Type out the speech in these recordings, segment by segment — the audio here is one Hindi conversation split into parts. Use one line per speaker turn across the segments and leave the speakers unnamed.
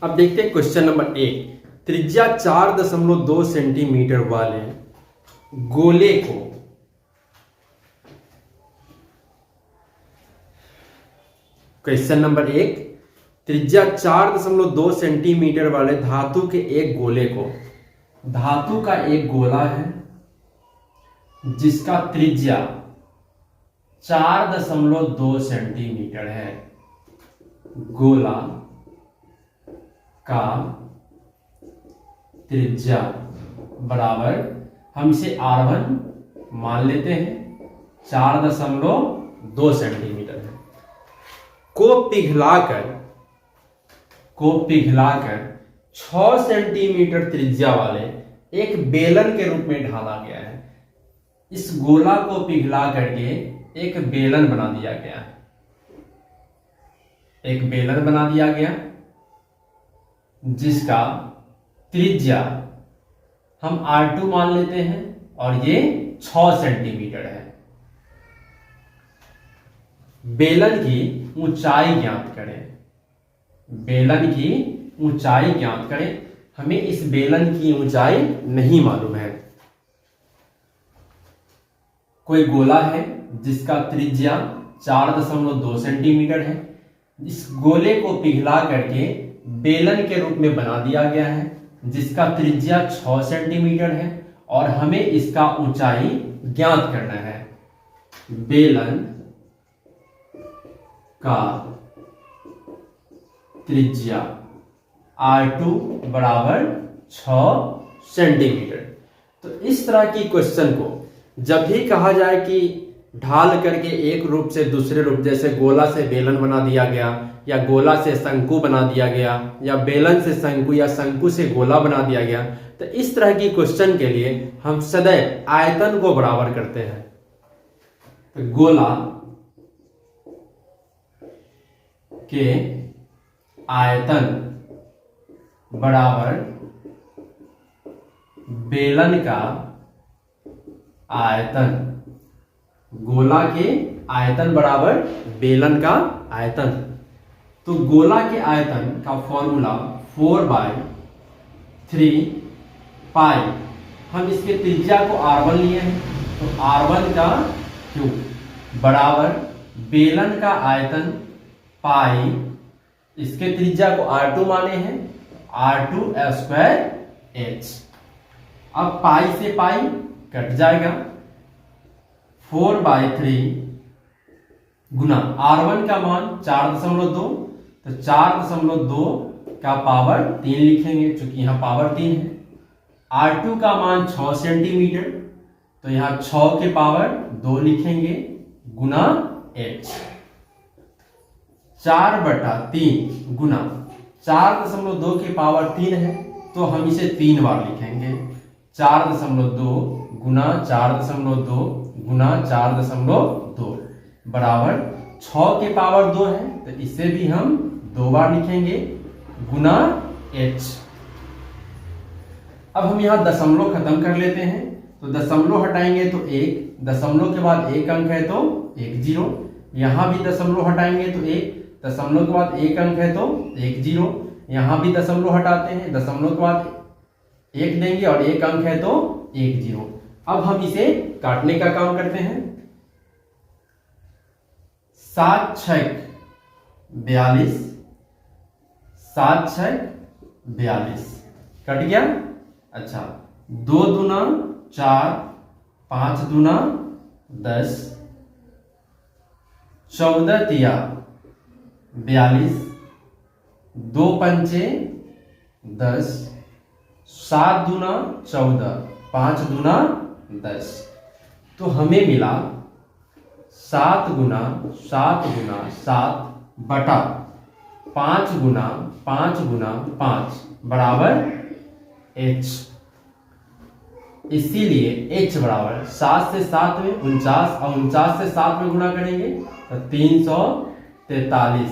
अब देखते हैं क्वेश्चन नंबर 1। त्रिज्या 4.2 सेंटीमीटर वाले गोले को क्वेश्चन नंबर 1, त्रिज्या 4.2 सेंटीमीटर वाले धातु के एक गोले को, धातु का एक गोला है जिसका त्रिज्या 4.2 सेंटीमीटर है। गोला का त्रिज्या बराबर, हम इसे R1 मान लेते हैं, 4.2 सेंटीमीटर है। को पिघलाकर 6 सेंटीमीटर त्रिज्या वाले एक बेलन के रूप में ढाला गया है। इस गोला को पिघला करके एक बेलन बना दिया गया, एक बेलन बना दिया गया जिसका त्रिज्या हम R2 मान लेते हैं और ये 6 सेंटीमीटर है। बेलन की ऊंचाई ज्ञात करें। बेलन की ऊंचाई ज्ञात करें। हमें इस बेलन की ऊंचाई नहीं मालूम है। कोई गोला है जिसका त्रिज्या 4.2 सेंटीमीटर है। इस गोले को पिघला करके बेलन के रूप में बना दिया गया है जिसका त्रिज्या 6 सेंटीमीटर है और हमें इसका ऊंचाई ज्ञात करना है। बेलन का त्रिज्या R2 बराबर 6 सेंटीमीटर। तो इस तरह की क्वेश्चन को जब भी कहा जाए कि ढाल करके एक रूप से दूसरे रूप, जैसे गोला से बेलन बना दिया गया या गोला से शंकु बना दिया गया या बेलन से शंकु या शंकु से गोला बना दिया गया, तो इस तरह की क्वेश्चन के लिए हम सदैव आयतन को बराबर करते हैं। तो गोला के आयतन बराबर बेलन का आयतन। गोला के आयतन बराबर बेलन का आयतन। तो गोला के आयतन का फॉर्मूला 4/3 पाई। हम इसके त्रिज्या को R1 लिए हैं, तो R1 का क्यूब बराबर बेलन का आयतन पाई, इसके त्रिज्या को R2 माने हैं, R2² अब पाई से पाई कट जाएगा, 4/3 गुना R1 का मान 4.2, तो 4.2 का पावर 3 लिखेंगे चूंकि यहां पावर 3 है। R2 का मान 6 सेंटीमीटर, तो यहां 6 के पावर 2 लिखेंगे गुना h। 4/3 गुना 4.2 के पावर 3 है, तो हम इसे 3 बार लिखेंगे। 4.2 गुना 4.2 गुना 4.2 बराबर 6 के पावर 2 है, तो इसे भी हम 2 बार लिखेंगे गुना h। अब हम यहां दशमलव खत्म कर लेते हैं, तो दशमलव हटाएंगे तो 1, दशमलव के बाद 1 अंक है तो 1 0, यहां भी दशमलव हटाएंगे तो 1, दशमलव के बाद 1 अंक है तो 1 0, यहां भी दशमलव हटाते हैं, दशमलव के बाद 1 देंगे और 1 अंक है तो 1 0। अब हम इसे काटने का काम करते हैं। 7 6 42, 7 6 42 कट गया। अच्छा, 2 दूना 4, 5 दूना 10, 14 तिया 42, 2 पंचे 10, 7 दूना 14, 5 दूना 10, तो हमें मिला 7 गुना 7 गुना 7 बटा 5 गुना 5 गुना 5 बराबर h। इसीलिए h बराबर 7 से 7 में 49 और 49 से 7 में गुणा करेंगे तो 343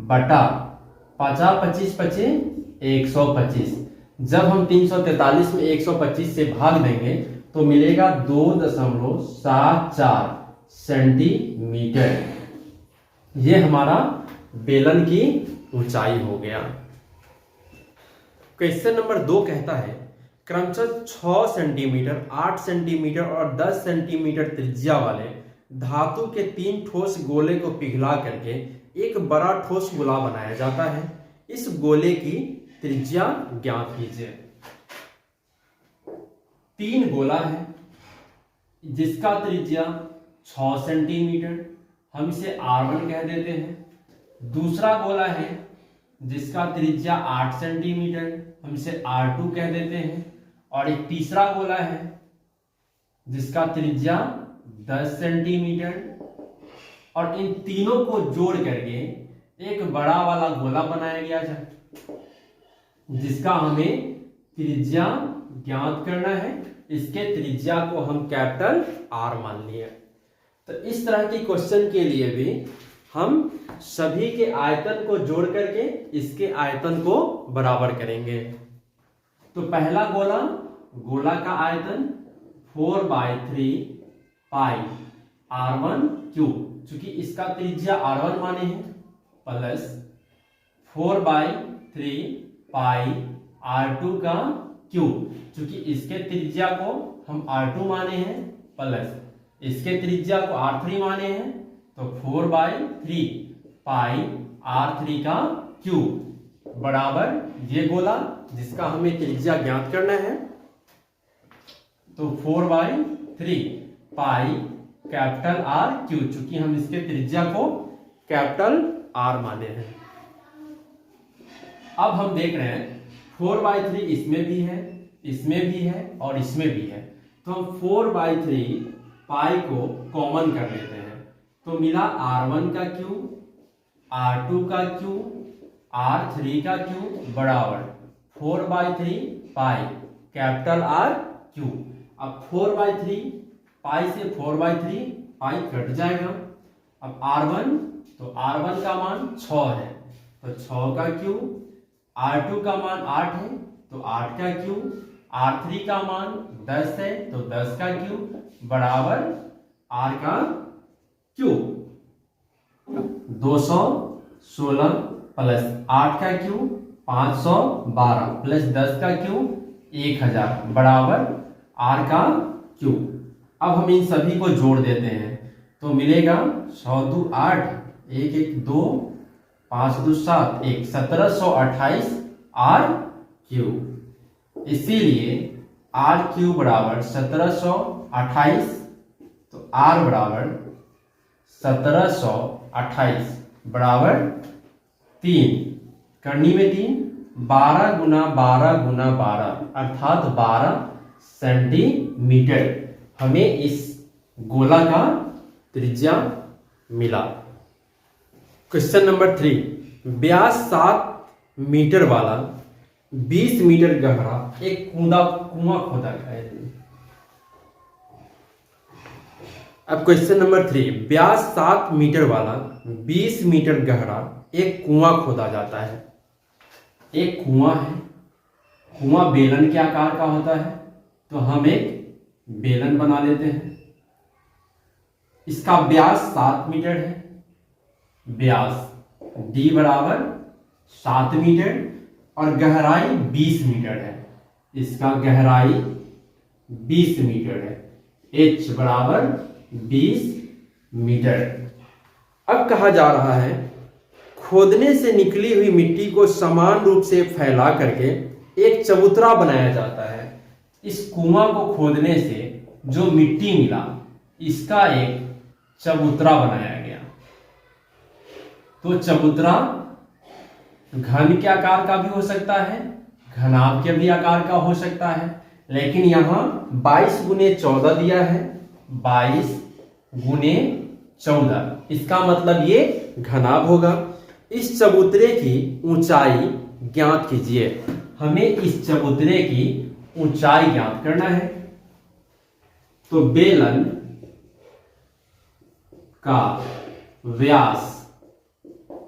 बटा 50 25 25 125। जब हम 343 में 125 से भाग देंगे तो मिलेगा 2.74 सेंटीमीटर। ये हमारा बेलन की ऊंचाई हो गया। क्वेश्चन नंबर 2 कहता है क्रमशः 6 सेंटीमीटर, 8 सेंटीमीटर और 10 सेंटीमीटर त्रिज्या वाले धातु के 3 ठोस गोले को पिघला करके एक बड़ा ठोस गोला बनाया जाता है। इस गोले की त्रिज्या ज्ञात कीजिए। 3 गोला है जिसका त्रिज्या 6 सेंटीमीटर, हम इसे R1 कह देते हैं। दूसरा गोला है जिसका त्रिज्या 8 सेंटीमीटर, हम इसे R2 कह देते हैं। और एक तीसरा गोला है जिसका त्रिज्या 10 सेंटीमीटर, और इन तीनों को जोड़ करके एक बड़ा वाला गोला बनाया गया है जिसका हमें त्रिज्या ज्ञात करना है। इसके त्रिज्या को हम कैपिटल R मान लिए। तो इस तरह की क्वेश्चन के लिए भी हम सभी के आयतन को जोड़ करके इसके आयतन को बराबर करेंगे। तो पहला गोला का आयतन 4/3 पाई R1 क्यूब, चूंकि इसका त्रिज्या R1 माने हैं, प्लस 4/3 पाई R2 का क्यूब, चूंकि इसके त्रिज्या को हम R2 माने हैं, प्लस इसके त्रिज्या को R3 माने हैं, तो 4/3 पाई R3 का क्यूब बराबर ये गोला जिसका हमें त्रिज्या ज्ञात करना है। तो 4/3 पाई कैपिटल R क्यूब, चूंकि हम इसके त्रिज्या को कैपिटल R माने हैं। अब हम देख रहे हैं 4/3 इसमें भी है, इसमें भी है और इसमें भी है, तो हम 4/3 पाई को कॉमन कर लेते हैं। तो मिला R1 का क्यूब, R2 का क्यूब, R3 का क्यूब बराबर 4/3 पाई कैपिटल R क्यूब। अब 4/3 पाई से 4/3 पाई कट जाएगा। अब R1, तो R1 का मान 6 है, तो 6 का क्यूब, R2 का मान 8 है, तो 8 का क्यूब, R3 का मान 10 है, तो 10 का क्यूब बराबर R का क्यूब। 216 प्लस 8 का क्यूब 512 प्लस 10 का क्यूब 1000 बराबर R का क्यूब। अब हम इन सभी को जोड़ देते हैं तो मिलेगा 100 2 8, 1 1 2, 5 2 7, 1 1728 R क्यूब। इसीलिए R क्यूब बराबर 1728, तो R बराबर 1728 बराबर 3, करनी में 3, 12 गुना 12 गुना 12 अर्थात 12 सेंटीमीटर हमें इस गोला का त्रिज्या मिला। क्वेश्चन नंबर 3, व्यास 7 मीटर वाला 20 मीटर गहरा एक कुआं खोदा गया है। अब क्वेश्चन नंबर 3, व्यास 7 मीटर वाला 20 मीटर गहरा एक कुआं खोदा जाता है। एक कुआं है, कुआं बेलन के आकार का होता है, तो हम एक बेलन बना लेते हैं। इसका व्यास 7 मीटर है, व्यास D बराबर 7 मीटर और गहराई 20 मीटर है। इसका गहराई 20 मीटर है, H बराबर 20 मीटर। अब कहा जा रहा है खोदने से निकली हुई मिट्टी को समान रूप से फैला करके एक चबूतरा बनाया जाता है। इस कुआं को खोदने से जो मिट्टी मिला इसका एक चबूतरा बनाया गया। तो चबूतरा घन के आकार का भी हो सकता है, घनाभ के भी आकार का हो सकता है, लेकिन यहाँ 22 गुने 14 दिया है, 22 गुने 14, इसका मतलब ये घनाभ होगा। इस चबूतरे की ऊंचाई ज्ञात कीजिए। हमें इस चबूतरे की ऊंचाई ज्ञात करना है। तो बेलन का व्यास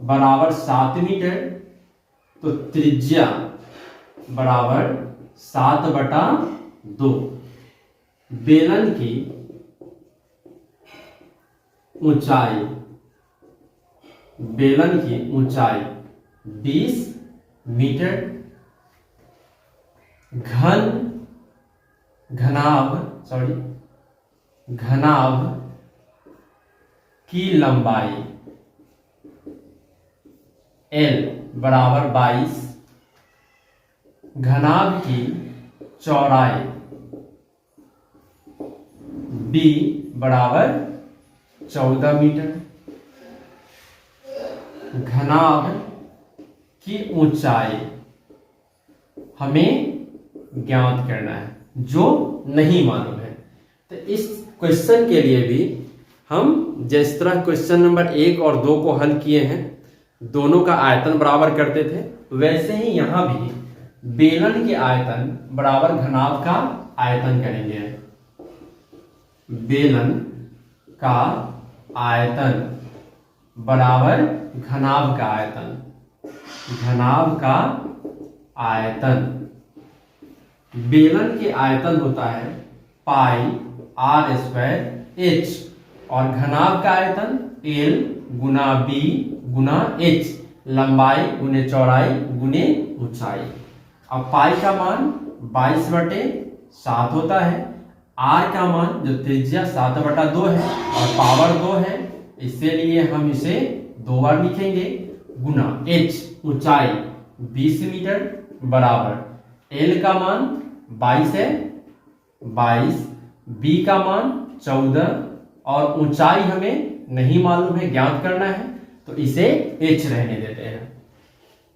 बराबर 7 मीटर, तो त्रिज्या बराबर 7/2। बेलन की ऊंचाई, बेलन की ऊंचाई 20 मीटर घनाभ की लंबाई L बराबर 22, घनाभ की चौड़ाई B बराबर 14 मीटर, घनाभ की ऊंचाई हमें ज्ञात करना है, जो नहीं मालूम है। तो इस क्वेश्चन के लिए भी हम जिस तरह क्वेश्चन नंबर 1 और 2 को हल किए हैं, दोनों का आयतन बराबर करते थे, वैसे ही यहां भी बेलन के आयतन बराबर घनाभ का आयतन करेंगे। बेलन का आयतन बराबर घनाभ का आयतन, घनाभ का आयतन, बेलन के आयतन होता है पाई आर स्क्वायर एच, और घनाभ का आयतन एल गुना बी गुना एच, लंबाई गुने चौड़ाई गुने ऊंचाई। अब पाई का मान 22/7 होता है, आर का मान जो त्रिज्या 7/2 है और पावर 2 है, इसीलिए हम इसे 2 बार लिखेंगे, गुना एच ऊंचाई 20 मीटर बराबर एल का मान 22 है 22, बी का मान 14 और ऊंचाई हमें नहीं मालूम है, ज्ञात करना है, तो इसे एच रहने देते हैं।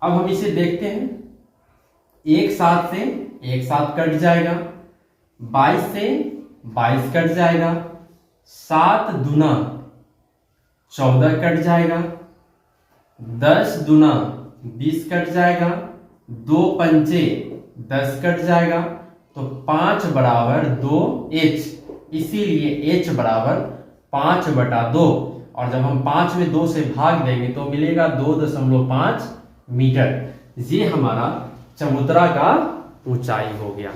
अब हम इसे देखते हैं, एक साथ से एक साथ कट जाएगा, 22 से 22 कट जाएगा, 7 दूना 14 कट जाएगा, 10 दूना 20 कट जाएगा, 2 पंचे 10 कट जाएगा, तो 5 बराबर 2 एच, इसीलिए एच बराबर 5/2, और जब हम 5 में 2 से भाग देंगे तो मिलेगा 2.5 मीटर। ये हमारा चबूतरा का ऊंचाई हो गया।